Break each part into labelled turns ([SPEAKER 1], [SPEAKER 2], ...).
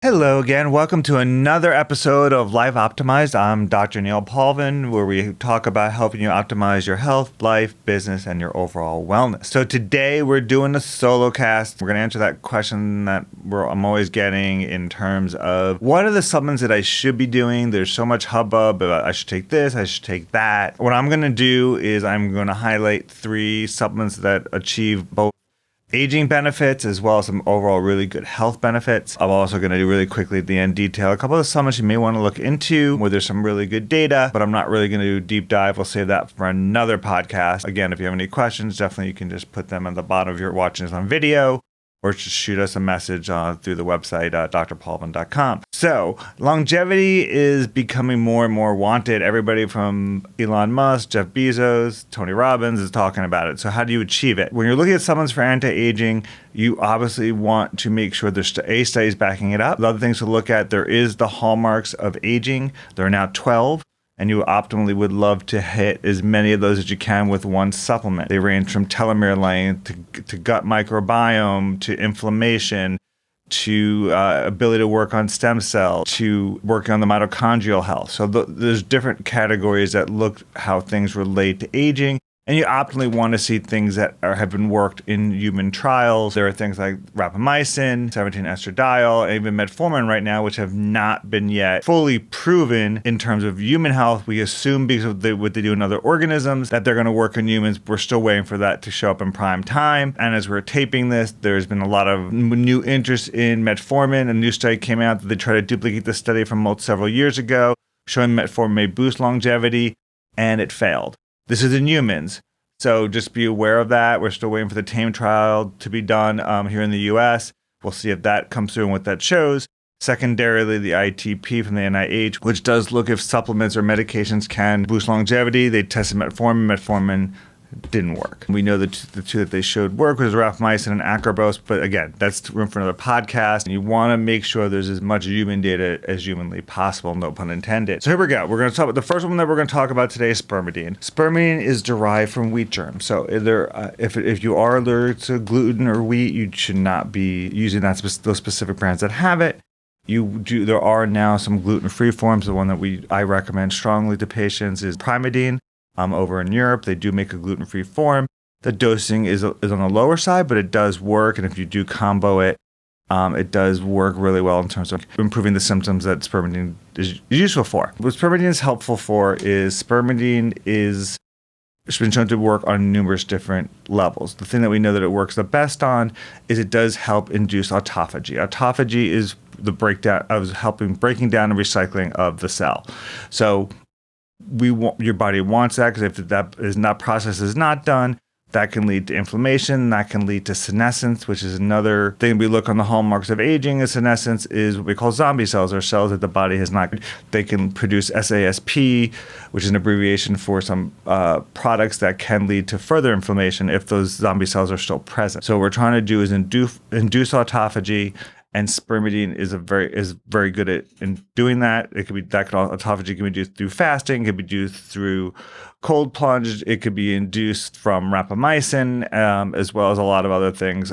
[SPEAKER 1] Hello again. Welcome to another episode of Life Optimized. I'm Dr. Neil Paulvin, where we talk about helping you optimize your health, life, business, and your overall wellness. So today we're doing a solo cast. We're going to answer that question that I'm always getting in terms of what are the supplements that I should be doing? There's so much hubbub about I should take this, I should take that. What I'm going to do is I'm going to highlight 3 supplements that achieve both aging benefits as well as some overall really good health benefits. I'm also going to do really quickly at the end detail a couple of supplements you may want to look into where there's some really good data, but I'm not really going to do a deep dive. We'll save that for another podcast. Again, if you have any questions, definitely you can just put them at the bottom if you're watching this on video, or just shoot us a message through the website, drpaulvin.com. So longevity is becoming more and more wanted. Everybody from Elon Musk, Jeff Bezos, Tony Robbins is talking about it. So how do you achieve it? When you're looking at supplements for anti-aging, you obviously want to make sure there's studies backing it up. The other things to look at, there is the hallmarks of aging. There are now 12. And you optimally would love to hit as many of those as you can with one supplement. They range from telomere length to gut microbiome to inflammation to ability to work on stem cell to working on the mitochondrial health. So there's different categories that look how things relate to aging. And you optimally want to see things that have been worked in human trials. There are things like rapamycin, 17-estradiol, and even metformin right now, which have not been yet fully proven in terms of human health. We assume because of what they do in other organisms that they're going to work in humans. We're still waiting for that to show up in prime time. And as we're taping this, there's been a lot of new interest in metformin. A new study came out that they tried to duplicate the study from several years ago, showing metformin may boost longevity, and it failed. This is in humans, so just be aware of that. We're still waiting for the TAME trial to be done here in the U.S. We'll see if that comes through and what that shows. Secondarily, the ITP from the NIH, which does look if supplements or medications can boost longevity. They tested metformin. Metformin didn't work. We know that the 2 that they showed work was rapamycin and acarbose, but again, that's room for another podcast. And you want to make sure there's as much human data as humanly possible, no pun intended. So here we go. We're going to talk about the first one that we're going to talk about today is spermidine. Spermidine is derived from wheat germs. So if you are allergic to gluten or wheat, you should not be using those specific brands that have it. There are now some gluten-free forms. The one that I recommend strongly to patients is Spermidine. Over in Europe, they do make a gluten-free form. The dosing is on the lower side, but it does work. And if you do combo it, it does work really well in terms of improving the symptoms that spermidine is useful for. What spermidine is helpful for is it's been shown to work on numerous different levels. The thing that we know that it works the best on is it does help induce autophagy. Autophagy is the breaking down and recycling of the cell. So your body wants that, because if that process is not done, that can lead to inflammation. That can lead to senescence, which is another thing we look on the hallmarks of aging. Senescence is what we call zombie cells, or cells that the body has not. They can produce SASP, which is an abbreviation for some products that can lead to further inflammation if those zombie cells are still present. So what we're trying to do is induce autophagy. And spermidine is very good at in doing that. Autophagy can be induced through fasting, it can be induced through cold plunge, it could be induced from rapamycin, as well as a lot of other things.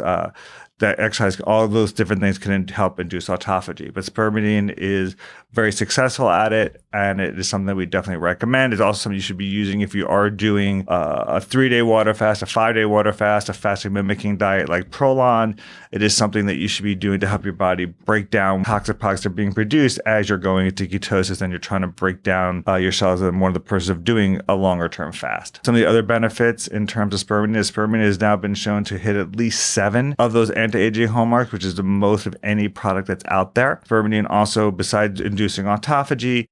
[SPEAKER 1] That exercise, all of those different things can help induce autophagy. But spermidine is very successful at it, and it is something that we definitely recommend. It's also something you should be using if you are doing a 3-day water fast, a 5-day water fast, a fasting mimicking diet like Prolon. It is something that you should be doing to help your body break down toxic products that are being produced as you're going into ketosis and you're trying to break down your cells, and one of the purposes of doing a longer term fast. Some of the other benefits in terms of spermidine has now been shown to hit at least 7 of those anti-aging hallmarks, which is the most of any product that's out there. Spermidine also, besides inducing autophagy,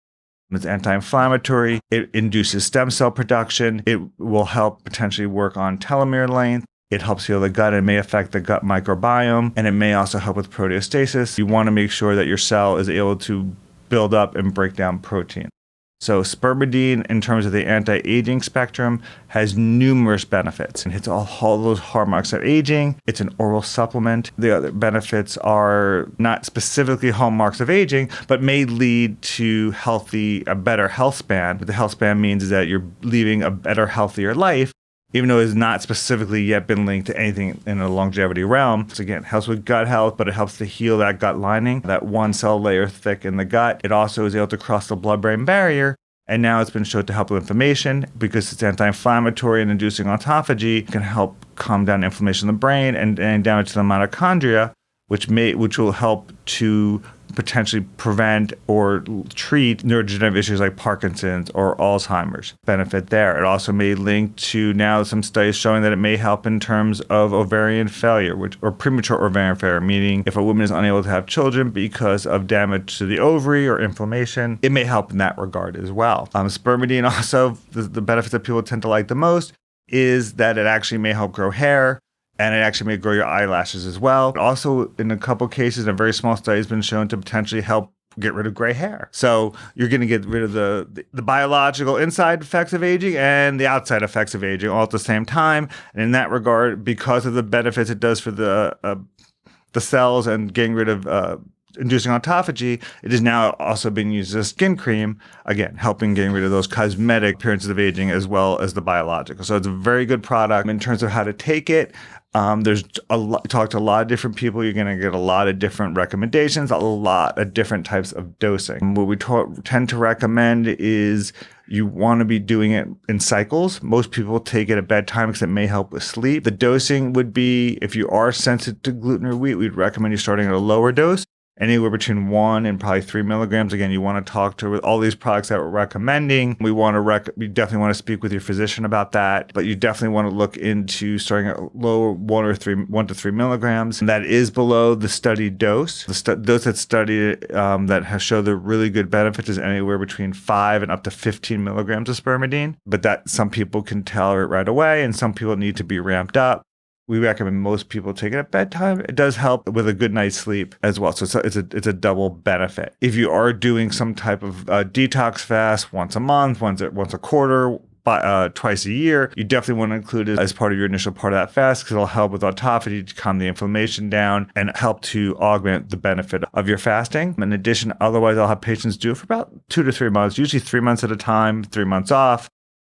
[SPEAKER 1] it's anti-inflammatory. It induces stem cell production. It will help potentially work on telomere length. It helps heal the gut. It may affect the gut microbiome, and it may also help with proteostasis. You want to make sure that your cell is able to build up and break down protein. So spermidine, in terms of the anti-aging spectrum, has numerous benefits and hits all those hallmarks of aging. It's an oral supplement. The other benefits are not specifically hallmarks of aging, but may lead to a better health span. What the health span means is that you're leading a better, healthier life even though it's not specifically yet been linked to anything in the longevity realm. So again, it helps with gut health, but it helps to heal that gut lining, that one cell layer thick in the gut. It also is able to cross the blood-brain barrier. And now it's been shown to help with inflammation because it's anti-inflammatory and inducing autophagy, can help calm down inflammation in the brain and damage to the mitochondria, which will help to potentially prevent or treat neurodegenerative issues like Parkinson's or Alzheimer's. Benefit there. It also may link to now some studies showing that it may help in terms of ovarian failure, or premature ovarian failure, meaning if a woman is unable to have children because of damage to the ovary or inflammation, it may help in that regard as well. Spermidine also, the benefits that people tend to like the most is that it actually may help grow hair. And it actually may grow your eyelashes as well. Also, in a couple cases, a very small study has been shown to potentially help get rid of gray hair. So you're going to get rid of the biological inside effects of aging and the outside effects of aging all at the same time. And in that regard, because of the benefits it does for the cells and getting rid of inducing autophagy, it is now also being used as a skin cream, again, helping getting rid of those cosmetic appearances of aging as well as the biological. So it's a very good product. In terms of how to take it, there's talk to a lot of different people. You're going to get a lot of different recommendations, a lot of different types of dosing. What we tend to recommend is you want to be doing it in cycles. Most people take it at bedtime because it may help with sleep. The dosing would be, if you are sensitive to gluten or wheat, we'd recommend you starting at a lower dose. Anywhere between 1 and probably 3 milligrams. Again, you want to talk to all these products that we're recommending. We definitely want to speak with your physician about that, but you definitely want to look into starting at lower 1 to 3 milligrams. And that is below the studied dose. The dose that's studied that has shown the really good benefits is anywhere between 5 and up to 15 milligrams of spermidine. But that some people can tolerate right away, and some people need to be ramped up. We recommend most people take it at bedtime. It does help with a good night's sleep as well. So it's a double benefit. If you are doing some type of detox fast once a month, once a quarter, twice a year, you definitely want to include it as part of your initial part of that fast because it'll help with autophagy to calm the inflammation down and help to augment the benefit of your fasting. In addition, otherwise, I'll have patients do it for about 2 to 3 months, usually 3 months at a time, 3 months off.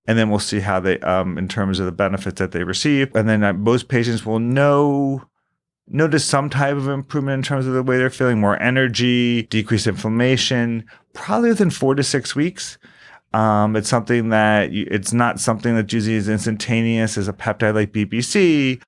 [SPEAKER 1] And then we'll see how they, in terms of the benefits that they receive. And then most patients will notice some type of improvement in terms of the way they're feeling, more energy, decreased inflammation, probably within 4 to 6 weeks. It's something that it's not something that usually is instantaneous as a peptide like BPC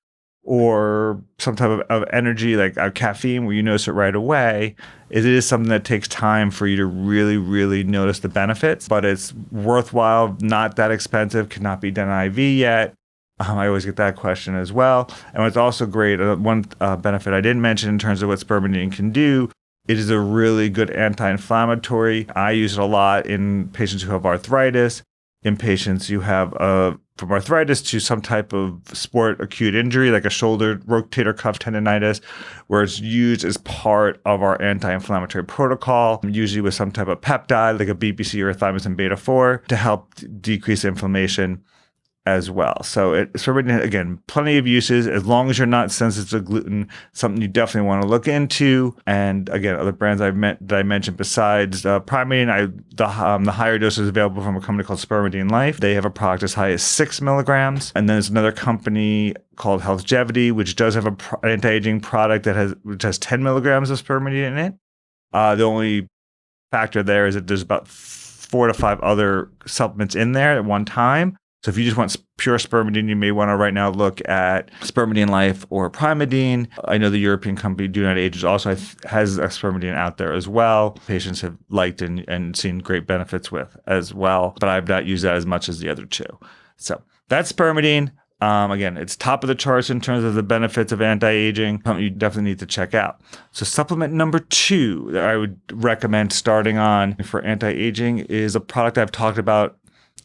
[SPEAKER 1] or some type of energy like caffeine where you notice it right away. It is something that takes time for you to really, really notice the benefits, but it's worthwhile, not that expensive, cannot be done IV yet. I always get that question as well. And what's also great, one benefit I didn't mention in terms of what spermidine can do, it is a really good anti-inflammatory. I use it a lot in patients who have arthritis, in patients who have from arthritis to some type of sport acute injury, like a shoulder rotator cuff tendonitis, where it's used as part of our anti-inflammatory protocol, usually with some type of peptide, like a BPC or a thymosin beta-4, to help decrease inflammation as well. So again, plenty of uses as long as you're not sensitive to gluten, something you definitely want to look into. And again, other brands that I mentioned besides Primeadine, the higher dose is available from a company called Spermidine Life. They have a product as high as 6 milligrams. And then there's another company called Healthgevity, which does have an anti-aging product which has 10 milligrams of spermidine in it. The only factor there is that there's about 4 to 5 other supplements in there at one time. So if you just want pure spermidine, you may want to right now look at Spermidine Life or Primeadine. I know the European company Do Not Age also has a spermidine out there as well. Patients have liked and seen great benefits with as well, but I've not used that as much as the other two. So that's spermidine. Again, it's top of the charts in terms of the benefits of anti-aging, something you definitely need to check out. So supplement number 2 that I would recommend starting on for anti-aging is a product I've talked about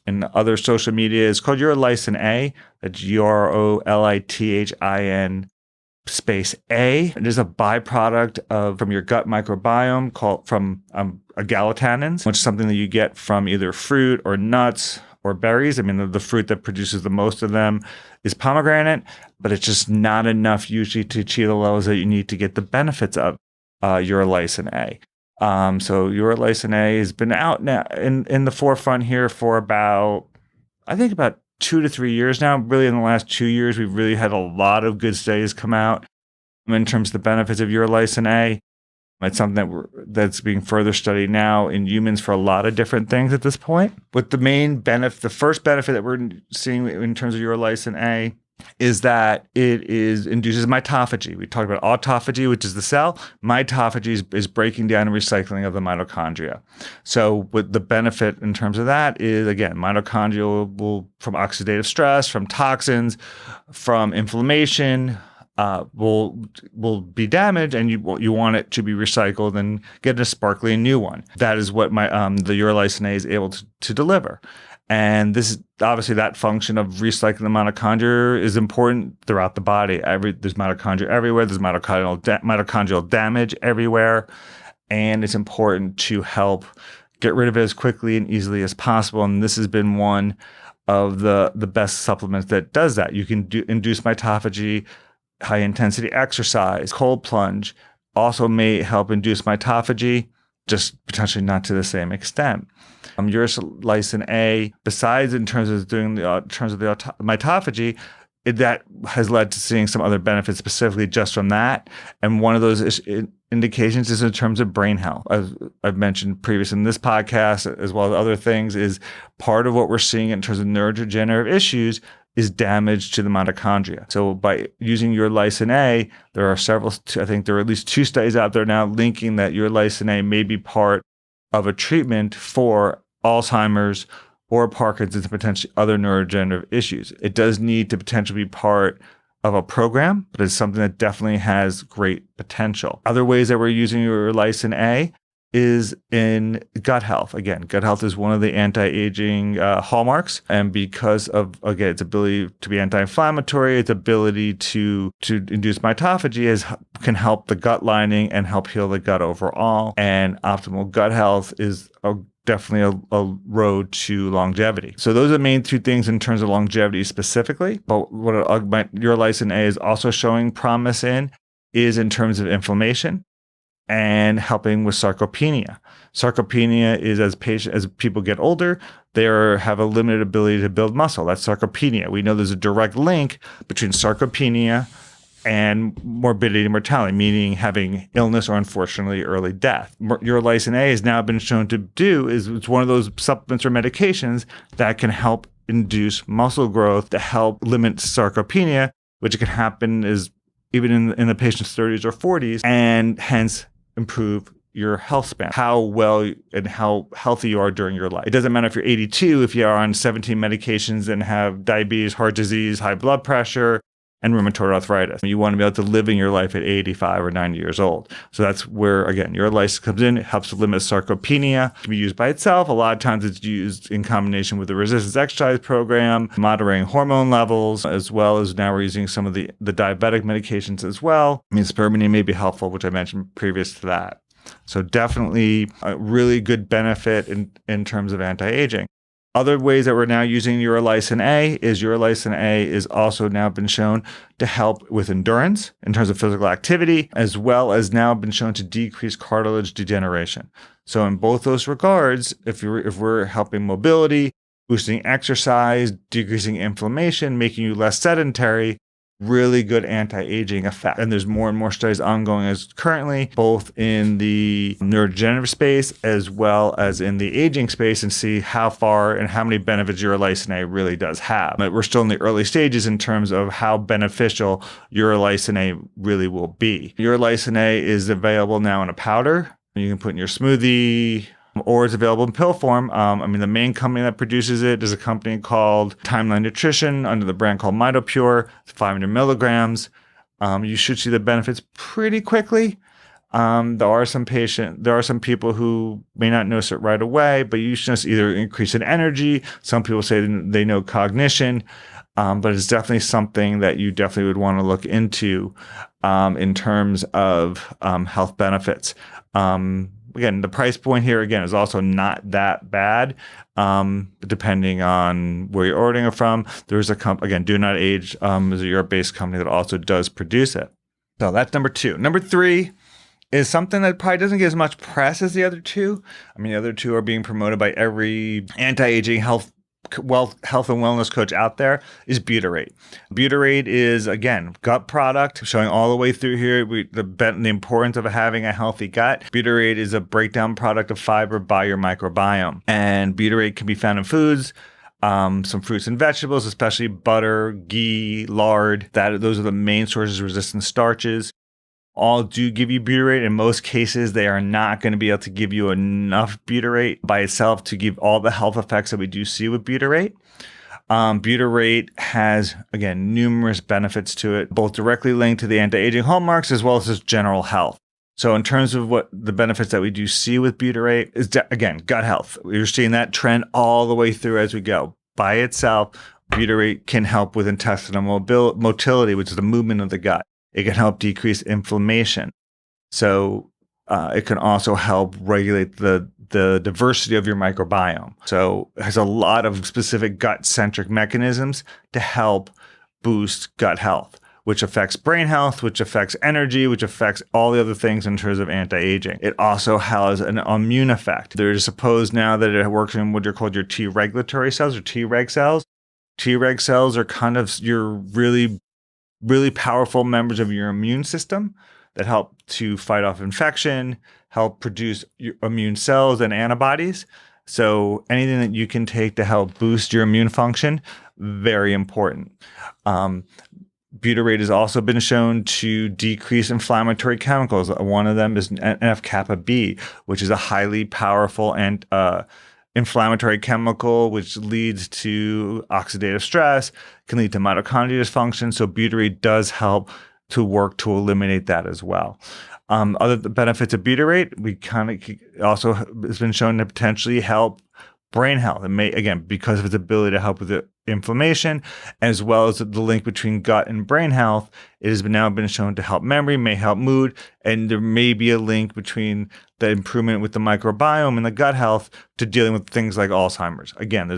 [SPEAKER 1] in other social media. Is called Urolithin A. That's UROLITHIN space A. It is a byproduct from your gut microbiome called from agallutannins, which is something that you get from either fruit or nuts or berries. I mean, the fruit that produces the most of them is pomegranate, but it's just not enough usually to achieve the levels that you need to get the benefits of Urolithin A. So Urolithin A has been out now in the forefront here for about 2 to 3 years now. Really, in the last 2 years, we've really had a lot of good studies come out in terms of the benefits of Urolithin A. It's something that's being further studied now in humans for a lot of different things at this point. But the first benefit that we're seeing in terms of Urolithin A is that it induces mitophagy. We talked about autophagy, which is the cell. Mitophagy is breaking down and recycling of the mitochondria. So what the benefit in terms of that is, again, mitochondria will, from oxidative stress, from toxins, from inflammation, will be damaged, and you want it to be recycled and get a sparkly new one. That is what the Urolithin A is able to deliver. And this is obviously that function of recycling the mitochondria is important throughout the body. There's mitochondria everywhere. There's mitochondrial damage everywhere, and it's important to help get rid of it as quickly and easily as possible. And this has been one of the best supplements that does that. You can induce mitophagy. High intensity exercise, cold plunge also may help induce mitophagy, just potentially not to the same extent. Urolithin A, besides in terms of the mitophagy, that has led to seeing some other benefits specifically just from that. And one of those indications is in terms of brain health. As I've mentioned previously in this podcast, as well as other things, is part of what we're seeing in terms of neurodegenerative issues is damage to the mitochondria. So by using Urolithin A, there are I think there are at least 2 studies out there now linking that Urolithin A may be part of a treatment for Alzheimer's or Parkinson's and potentially other neurodegenerative issues. It does need to potentially be part of a program, but it's something that definitely has great potential. Other ways that we're using Urolithin A is in gut health. Again, gut health is one of the anti-aging hallmarks. And because of, again, its ability to be anti-inflammatory, its ability to induce mitophagy can help the gut lining and help heal the gut overall. And optimal gut health is definitely a road to longevity. So those are the main 2 things in terms of longevity specifically. But what Urolithin A is also showing promise in is in terms of inflammation and helping with sarcopenia. Sarcopenia is as people get older, they have a limited ability to build muscle. That's sarcopenia. We know there's a direct link between sarcopenia and morbidity and mortality, meaning having illness or unfortunately early death. Urolithin A has now been shown to it's one of those supplements or medications that can help induce muscle growth to help limit sarcopenia, which can happen even in the patient's 30s or 40s, and hence improve your health span, how well and how healthy you are during your life. It doesn't matter if you're 82, if you are on 17 medications and have diabetes, heart disease, high blood pressure, and rheumatoid arthritis. You want to be able to live in your life at 85 or 90 years old. So that's where, again, Urolithin comes in. It helps to limit sarcopenia. It can be used by itself. A lot of times it's used in combination with the resistance exercise program, moderating hormone levels, as well as now we're using some of the diabetic medications as well. Spermidine may be helpful, which I mentioned previous to that. So definitely a really good benefit in terms of anti-aging. Other ways that we're now using Urolithin A is also now been shown to help with endurance in terms of physical activity, as well as now been shown to decrease cartilage degeneration. So in both those regards, if we're helping mobility, boosting exercise, decreasing inflammation, making you less sedentary, really good anti-aging effect. And there's more and more studies ongoing as currently, both in the neurodegenerative space as well as in the aging space, and see how far and how many benefits Urolithin A really does have. But we're still in the early stages in terms of how beneficial Urolithin A really will be. Urolithin A is available now in a powder. You can put in your smoothie, or it's available in pill form. The main company that produces it is a company called Timeline Nutrition under the brand called MitoPure. It's 500 milligrams. You should see the benefits pretty quickly. There are some people who may not notice it right away, but you should notice either increase in energy. Some people say they know cognition, but it's definitely something that you definitely would want to look into in terms of health benefits. Again, the price point here, again, is also not that bad, depending on where you're ordering it from. There's a company, again, Do Not Age is a Europe-based company that also does produce it. So that's number 2. Number 3 is something that probably doesn't get as much press as the other 2. The other 2 are being promoted by every anti-aging health health and wellness coach out there is Butyrate. Butyrate is, again, gut product, showing all the way through here the importance of having a healthy gut. Butyrate is a breakdown product of fiber by your microbiome. And butyrate can be found in foods, some fruits and vegetables, especially butter, ghee, lard. Those are the main sources of resistant starches. All do give you butyrate. In most cases, they are not going to be able to give you enough butyrate by itself to give all the health effects that we do see with butyrate. Butyrate has, again, numerous benefits to it, both directly linked to the anti-aging hallmarks as well as its general health. So in terms of what the benefits that we do see with butyrate is, again, gut health. We're seeing that trend all the way through as we go. By itself, butyrate can help with intestinal motility, which is the movement of the gut. It can help decrease inflammation. So it can also help regulate the diversity of your microbiome. So it has a lot of specific gut-centric mechanisms to help boost gut health, which affects brain health, which affects energy, which affects all the other things in terms of anti-aging. It also has an immune effect. There's supposed now that it works in what are called your T regulatory cells or Treg cells. Treg cells are kind of your really powerful members of your immune system that help to fight off infection, help produce your immune cells and antibodies. So anything that you can take to help boost your immune function, very important. Butyrate has also been shown to decrease inflammatory chemicals. One of them is NF-kappa B, which is a highly powerful and inflammatory chemical, which leads to oxidative stress, can lead to mitochondrial dysfunction. So butyrate does help to work to eliminate that as well. Other benefits of butyrate, also has been shown to potentially help brain health. It may, again, because of its ability to help with the inflammation, as well as the link between gut and brain health. It has now been shown to help memory, may help mood, and there may be a link between the improvement with the microbiome and the gut health to dealing with things like Alzheimer's. Again,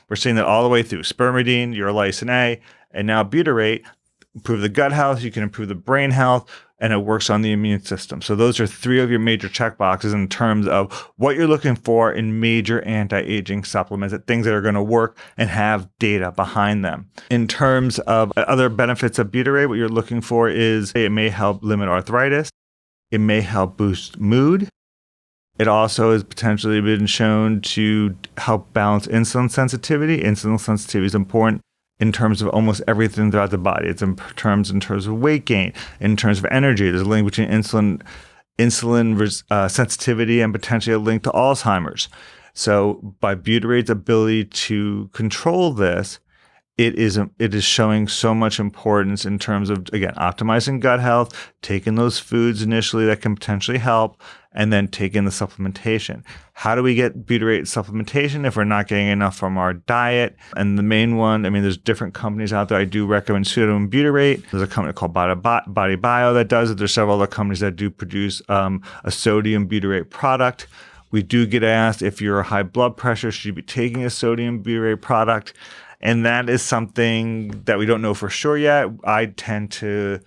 [SPEAKER 1] we're seeing that all the way through. Spermidine, Urolithin A, and now butyrate. Improve the gut health, you can improve the brain health, and it works on the immune system. So those are three of your major checkboxes in terms of what you're looking for in major anti-aging supplements, things that are going to work and have data behind them. In terms of other benefits of butyrate, what you're looking for is it may help limit arthritis. It may help boost mood. It also has potentially been shown to help balance insulin sensitivity. Insulin sensitivity is important in terms of almost everything throughout the body. It's in terms of weight gain, in terms of energy. There's a link between insulin sensitivity and potentially a link to Alzheimer's. So by butyrate's ability to control this, it is showing so much importance in terms of, again, optimizing gut health, taking those foods initially that can potentially help, and then taking the supplementation. How do we get butyrate supplementation if we're not getting enough from our diet? And the main one, there's different companies out there. I do recommend sodium butyrate. There's a company called Body Bio that does it. There's several other companies that do produce a sodium butyrate product. We do get asked if you're high blood pressure, should you be taking a sodium butyrate product? And that is something that we don't know for sure yet. I tend to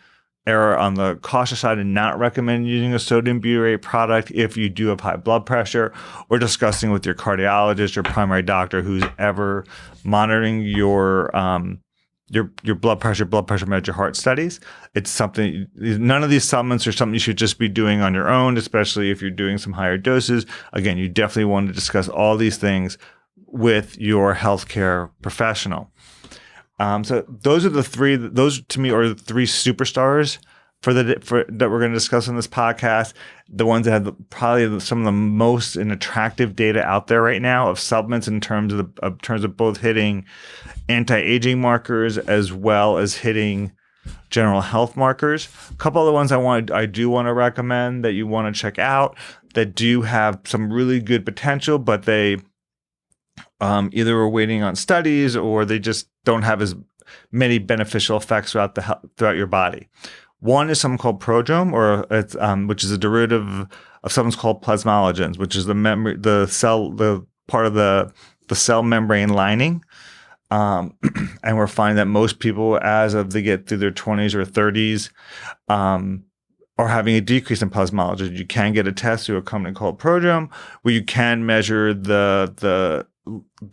[SPEAKER 1] err on the cautious side and not recommend using a sodium butyrate product if you do have high blood pressure, or discussing with your cardiologist or primary doctor who's ever monitoring your blood pressure measure heart studies. It's something, none of these supplements are something you should just be doing on your own, especially if you're doing some higher doses. Again, you definitely want to discuss all these things with your healthcare professional. So those to me are the three superstars that we're going to discuss in this podcast. The ones that have probably some of the most and attractive data out there right now of supplements in terms of both hitting anti-aging markers as well as hitting general health markers. A couple of the ones I do want to recommend that you want to check out that do have some really good potential, but they either are waiting on studies or they just don't have as many beneficial effects throughout your body. One is something called prodrome, which is a derivative of something called plasmalogens, which is the part of the cell membrane lining. And we're finding that most people, as they get through their 20s or 30s, are having a decrease in plasmalogens. You can get a test through a company called Prodrome, where you can measure the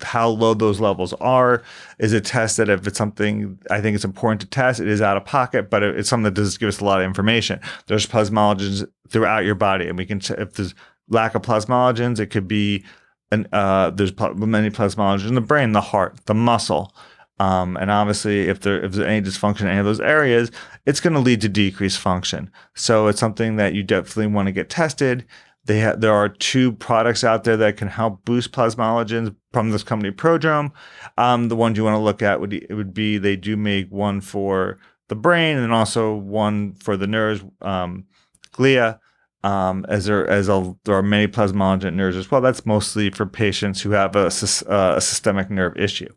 [SPEAKER 1] how low those levels are is a test that if it's something I think it's important to test, it is out of pocket, but it's something that does give us a lot of information. There's plasmalogens throughout your body, and we can if there's lack of plasmalogens, it could be there's many plasmalogens in the brain, the heart, the muscle. And obviously, if there's any dysfunction in any of those areas, it's going to lead to decreased function. So it's something that you definitely want to get tested. There are 2 products out there that can help boost plasmalogens from this company, Prodrome. The ones you want to look at would be they do make one for the brain and then also one for the nerves, glia. There are many plasmalogen nerves as well. That's mostly for patients who have a systemic nerve issue.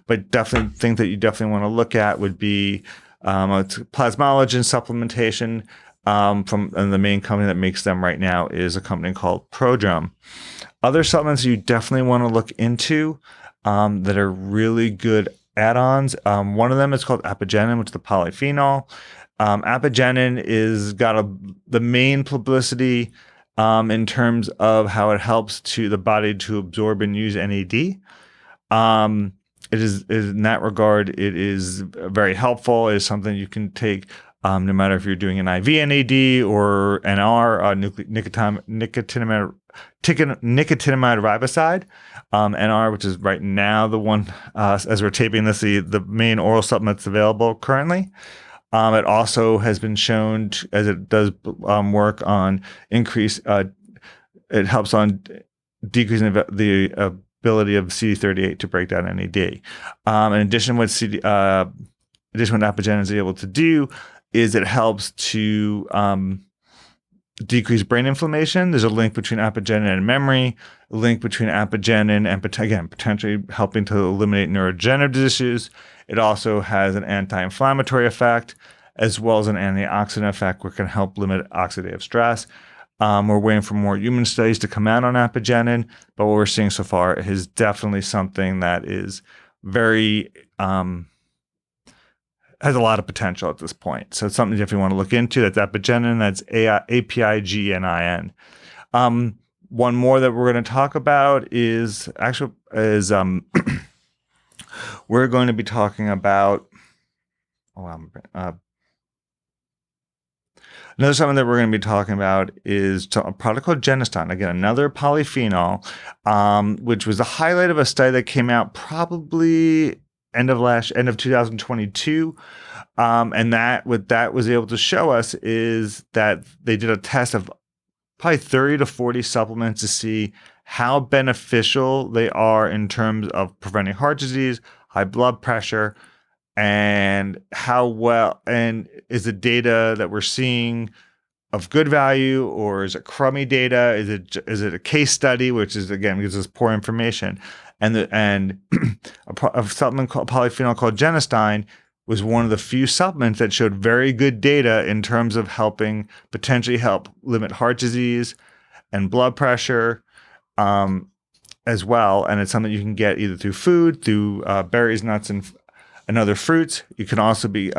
[SPEAKER 1] But definitely thing that you definitely want to look at would be plasmalogen supplementation. And the main company that makes them right now is a company called Prodrome. Other supplements you definitely want to look into that are really good add-ons. One of them is called Apigenin, which is the polyphenol. Apigenin is got the main publicity in terms of how it helps to the body to absorb and use NAD. It is in that regard, it is very helpful. It is something you can take no matter if you're doing an IV NAD or NR, nicotinamide riboside, NR, which is right now the one, as we're taping this, the main oral supplement that's available currently. It also has been shown, as it does work on it helps on decreasing the ability of CD38 to break down NAD. In addition, what Apigenin is able to do is it helps to decrease brain inflammation. There's a link between Apigenin and memory, a link between Apigenin and, again, potentially helping to eliminate neurodegenerative issues. It also has an anti-inflammatory effect as well as an antioxidant effect, which can help limit oxidative stress. We're waiting for more human studies to come out on Apigenin, but what we're seeing so far is definitely something that is very has a lot of potential at this point. So it's something you definitely want to look into. That's Apigenin. That's Apigenin. One more that we're going to talk about is we're going to be talking about another something that we're going to be talking about is a product called Geniston. Again, another polyphenol, which was the highlight of a study that came out probably end of 2022. And what that was able to show us is that they did a test of probably 30 to 40 supplements to see how beneficial they are in terms of preventing heart disease, high blood pressure, and how well, and is the data that we're seeing of good value, or is it crummy data? Is it a case study, which is, again, gives us poor information? And a supplement called polyphenol called Geniston was one of the few supplements that showed very good data in terms of potentially help limit heart disease and blood pressure as well. And it's something you can get either through food, through berries, nuts, and other fruits. You can also be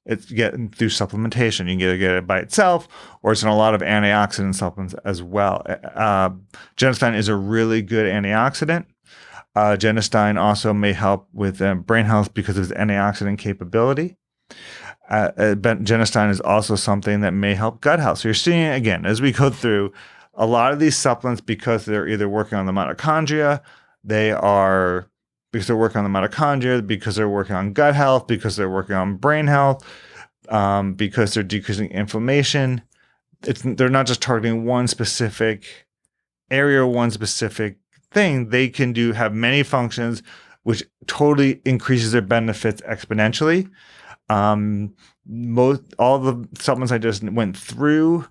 [SPEAKER 1] it's getting through supplementation. You can either get it by itself, or it's in a lot of antioxidant supplements as well. Geniston is a really good antioxidant. Geniston also may help with brain health because of its antioxidant capability. Geniston is also something that may help gut health. So you're seeing, again, as we go through, a lot of these supplements, because they're either working on the mitochondria, because they're working on the mitochondria, because they're working on gut health, because they're working on brain health, because they're decreasing inflammation. They're not just targeting one specific area, one specific thing. They can have many functions, which totally increases their benefits exponentially. All the supplements I just went through,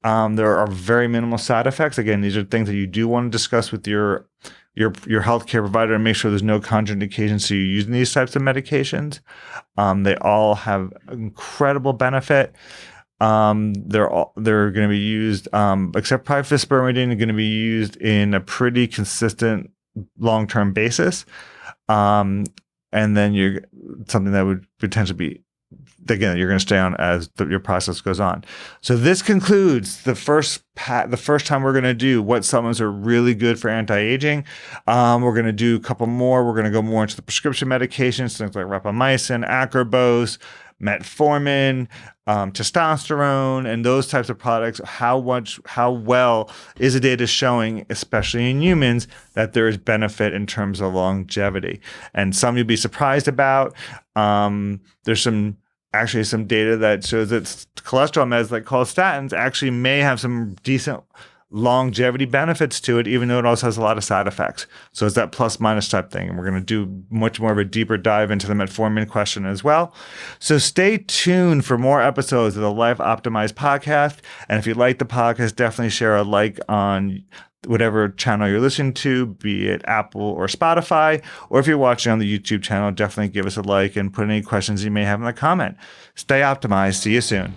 [SPEAKER 1] there are very minimal side effects. Again, these are things that you do want to discuss with your healthcare provider and make sure there's no contraindications so you're using these types of medications. They all have incredible benefit. They're going to be used, except probably for Spermidine, are going to be used in a pretty consistent long-term basis. And then something that would potentially be again, you're going to stay on as your process goes on. So this concludes the first time we're going to do what supplements are really good for anti-aging. We're going to do a couple more. We're going to go more into the prescription medications, things like rapamycin, acarbose, metformin, testosterone, and those types of products. How well is the data showing, especially in humans, that there is benefit in terms of longevity? And some you'll be surprised about. There's some data that shows that cholesterol meds like cholestatin actually may have some decent longevity benefits to it, even though it also has a lot of side effects. So it's that plus minus type thing. And we're going to do much more of a deeper dive into the metformin question as well. So stay tuned for more episodes of the Life Optimized podcast. And if you like the podcast, definitely share a like on whatever channel you're listening to, be it Apple or Spotify, or if you're watching on the YouTube channel, definitely give us a like and put any questions you may have in the comment. Stay optimized. See you soon.